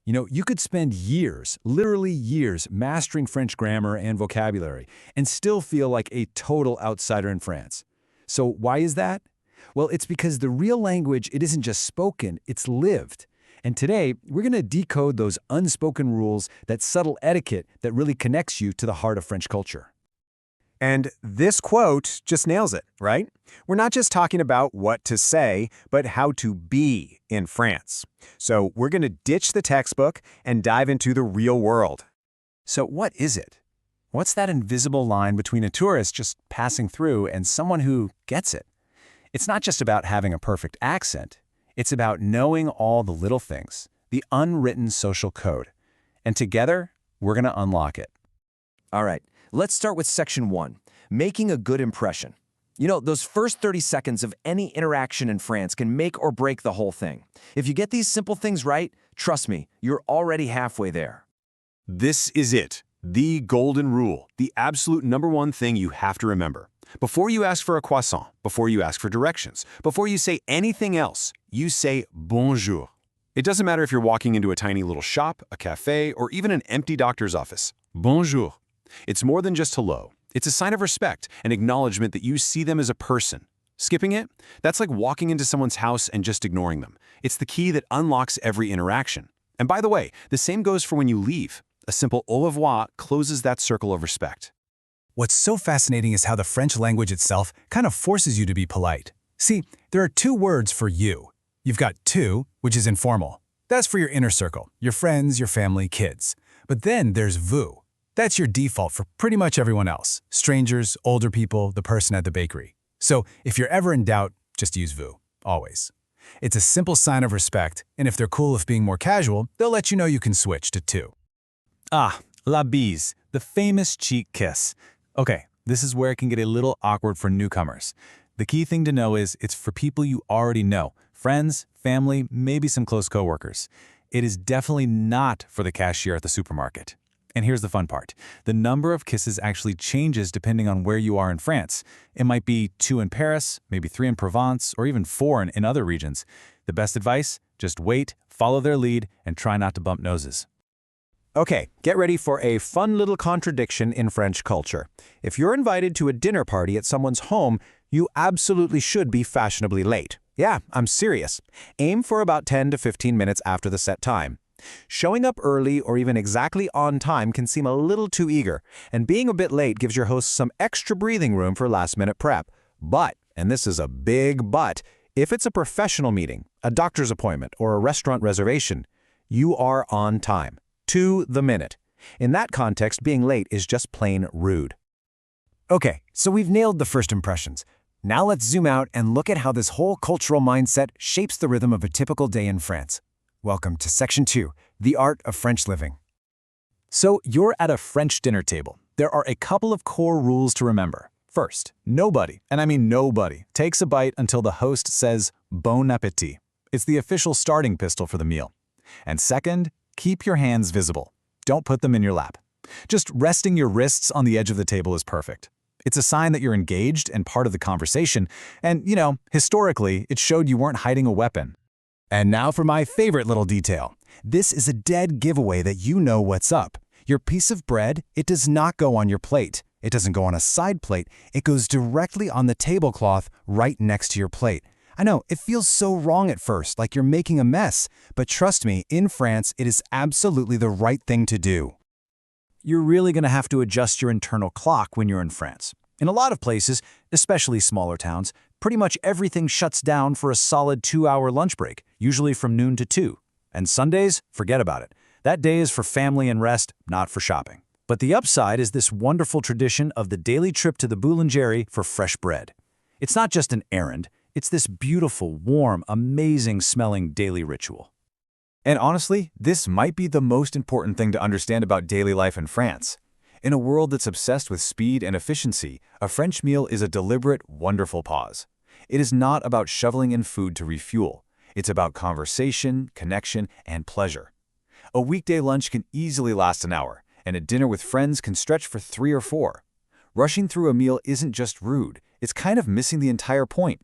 You could spend years, literally years, mastering French grammar and vocabulary and still feel like a total outsider in France. So why is that? Well, it's because the real language, it isn't just spoken, it's lived. And today, we're going to decode those unspoken rules, that subtle etiquette that really connects you to the heart of French culture. And this quote just nails it, right? We're not just talking about what to say, but how to be in France. So we're going to ditch the textbook and dive into the real world. So what is it? What's that invisible line between a tourist just passing through and someone who gets it? It's not just about having a perfect accent. It's about knowing all the little things, the unwritten social code. And together, we're going to unlock it. All right, let's start with section 1, making a good impression. Those first 30 seconds of any interaction in France can make or break the whole thing. If you get these simple things right, trust me, you're already halfway there. This is it, the golden rule, the absolute #1 thing you have to remember. Before you ask for a croissant, before you ask for directions, before you say anything else, you say bonjour. It doesn't matter if you're walking into a tiny little shop, a cafe, or even an empty doctor's office. Bonjour. It's more than just hello. It's a sign of respect, an acknowledgement that you see them as a person. Skipping it? That's like walking into someone's house and just ignoring them. It's the key that unlocks every interaction. And by the way, the same goes for when you leave. A simple au revoir closes that circle of respect. What's so fascinating is how the French language itself kind of forces you to be polite. See, there are 2 words for you. You've got tu, which is informal. That's for your inner circle, your friends, your family, kids. But then there's vous. That's your default for pretty much everyone else. Strangers, older people, the person at the bakery. So if you're ever in doubt, just use vous, always. It's a simple sign of respect, and if they're cool with being more casual, they'll let you know you can switch to tu. Ah, la bise, the famous cheek kiss. Okay, this is where it can get a little awkward for newcomers. The key thing to know is it's for people you already know, friends, family, maybe some close coworkers. It is definitely not for the cashier at the supermarket. And here's the fun part. The number of kisses actually changes depending on where you are in France. It might be 2 in Paris, maybe 3 in Provence, or even 4 in other regions. The best advice? Just wait, follow their lead, and try not to bump noses. Okay, get ready for a fun little contradiction in French culture. If you're invited to a dinner party at someone's home, you absolutely should be fashionably late. Yeah, I'm serious. Aim for about 10 to 15 minutes after the set time. Showing up early or even exactly on time can seem a little too eager, and being a bit late gives your host some extra breathing room for last-minute prep. But, and this is a big but, if it's a professional meeting, a doctor's appointment, or a restaurant reservation, you are on time. To the minute. In that context, being late is just plain rude. Okay, so we've nailed the first impressions. Now let's zoom out and look at how this whole cultural mindset shapes the rhythm of a typical day in France. Welcome to Section 2, the art of French living. So you're at a French dinner table. There are a couple of core rules to remember. First, nobody, and I mean nobody, takes a bite until the host says bon appétit. It's the official starting pistol for the meal. And second, keep your hands visible. Don't put them in your lap. Just resting your wrists on the edge of the table is perfect. It's a sign that you're engaged and part of the conversation, and, historically, it showed you weren't hiding a weapon. And now for my favorite little detail. This is a dead giveaway that you know what's up. Your piece of bread, it does not go on your plate. It doesn't go on a side plate. It goes directly on the tablecloth right next to your plate. I know, it feels so wrong at first, like you're making a mess, but trust me, in France, it is absolutely the right thing to do. You're really going to have to adjust your internal clock when you're in France. In a lot of places, especially smaller towns, pretty much everything shuts down for a solid 2-hour lunch break, usually from noon to 2. And Sundays, forget about it. That day is for family and rest, not for shopping. But the upside is this wonderful tradition of the daily trip to the boulangerie for fresh bread. It's not just an errand. It's this beautiful, warm, amazing-smelling daily ritual. And honestly, this might be the most important thing to understand about daily life in France. In a world that's obsessed with speed and efficiency, a French meal is a deliberate, wonderful pause. It is not about shoveling in food to refuel. It's about conversation, connection, and pleasure. A weekday lunch can easily last an hour, and a dinner with friends can stretch for 3 or 4. Rushing through a meal isn't just rude, it's kind of missing the entire point.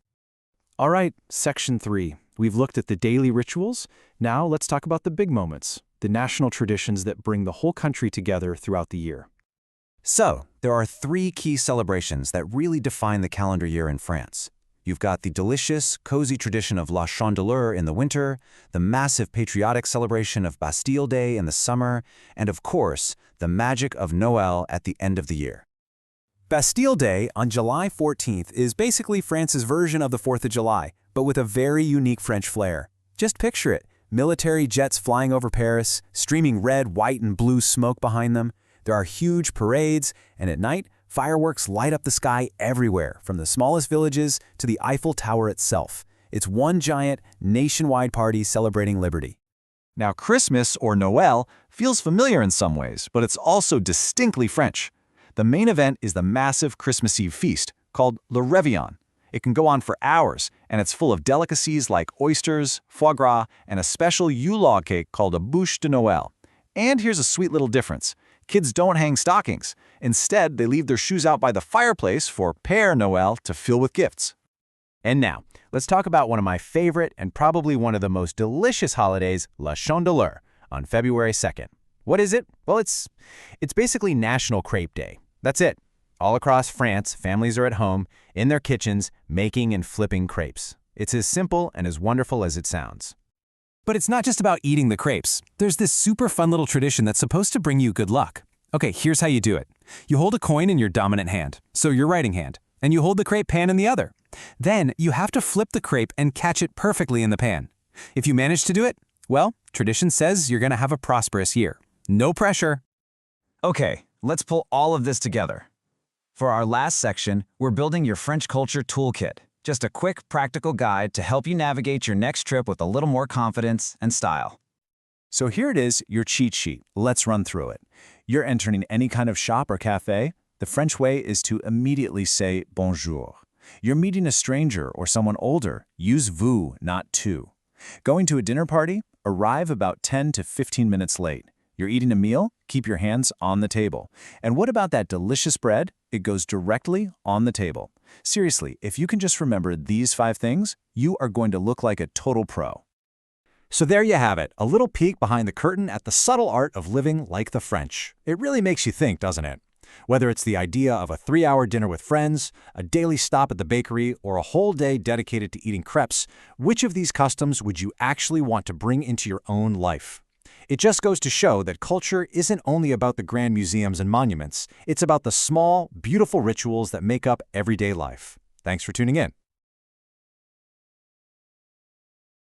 All right, Section 3. We've looked at the daily rituals. Now let's talk about the big moments. the national traditions that bring the whole country together throughout the year. So, there are 3 key celebrations that really define the calendar year in France. You've got the delicious, cozy tradition of La Chandeleur in the winter, the massive patriotic celebration of Bastille Day in the summer, and of course, the magic of Noël at the end of the year. Bastille Day on July 14th is basically France's version of the 4th of July, but with a very unique French flair. Just picture it, military jets flying over Paris, streaming red, white, and blue smoke behind them. There are huge parades, and at night, fireworks light up the sky everywhere, from the smallest villages to the Eiffel Tower itself. It's one giant, nationwide party celebrating liberty. Now, Christmas, or Noël, feels familiar in some ways, but it's also distinctly French. The main event is the massive Christmas Eve feast, called Le Réveillon. It can go on for hours, and it's full of delicacies like oysters, foie gras, and a special Yule cake called a bûche de Noël. And here's a sweet little difference. Kids don't hang stockings. Instead, they leave their shoes out by the fireplace for Père Noël to fill with gifts. And now, let's talk about one of my favorite and probably one of the most delicious holidays, La Chandeleur, on February 2nd. What is it? Well, it's basically National Crêpe Day. That's it. All across France, families are at home, in their kitchens, making and flipping crepes. It's as simple and as wonderful as it sounds. But it's not just about eating the crepes. There's this super fun little tradition that's supposed to bring you good luck. Okay, here's how you do it. You hold a coin in your dominant hand, so your writing hand, and you hold the crepe pan in the other. Then you have to flip the crepe and catch it perfectly in the pan. If you manage to do it, well, tradition says you're going to have a prosperous year. No pressure. Okay, let's pull all of this together. For our last section, we're building your French culture toolkit. Just a quick, practical guide to help you navigate your next trip with a little more confidence and style. So here it is, your cheat sheet. Let's run through it. You're entering any kind of shop or cafe. The French way is to immediately say bonjour. You're meeting a stranger or someone older. Use vous, not tu. Going to a dinner party? Arrive about 10 to 15 minutes late. You're eating a meal? Keep your hands on the table. And what about that delicious bread? It goes directly on the table. Seriously, if you can just remember these 5 things, you are going to look like a total pro. So there you have it, a little peek behind the curtain at the subtle art of living like the French. It really makes you think, doesn't it? Whether it's the idea of a 3-hour dinner with friends, a daily stop at the bakery, or a whole day dedicated to eating crepes, which of these customs would you actually want to bring into your own life? It just goes to show that culture isn't only about the grand museums and monuments, it's about the small, beautiful rituals that make up everyday life. Thanks for tuning in.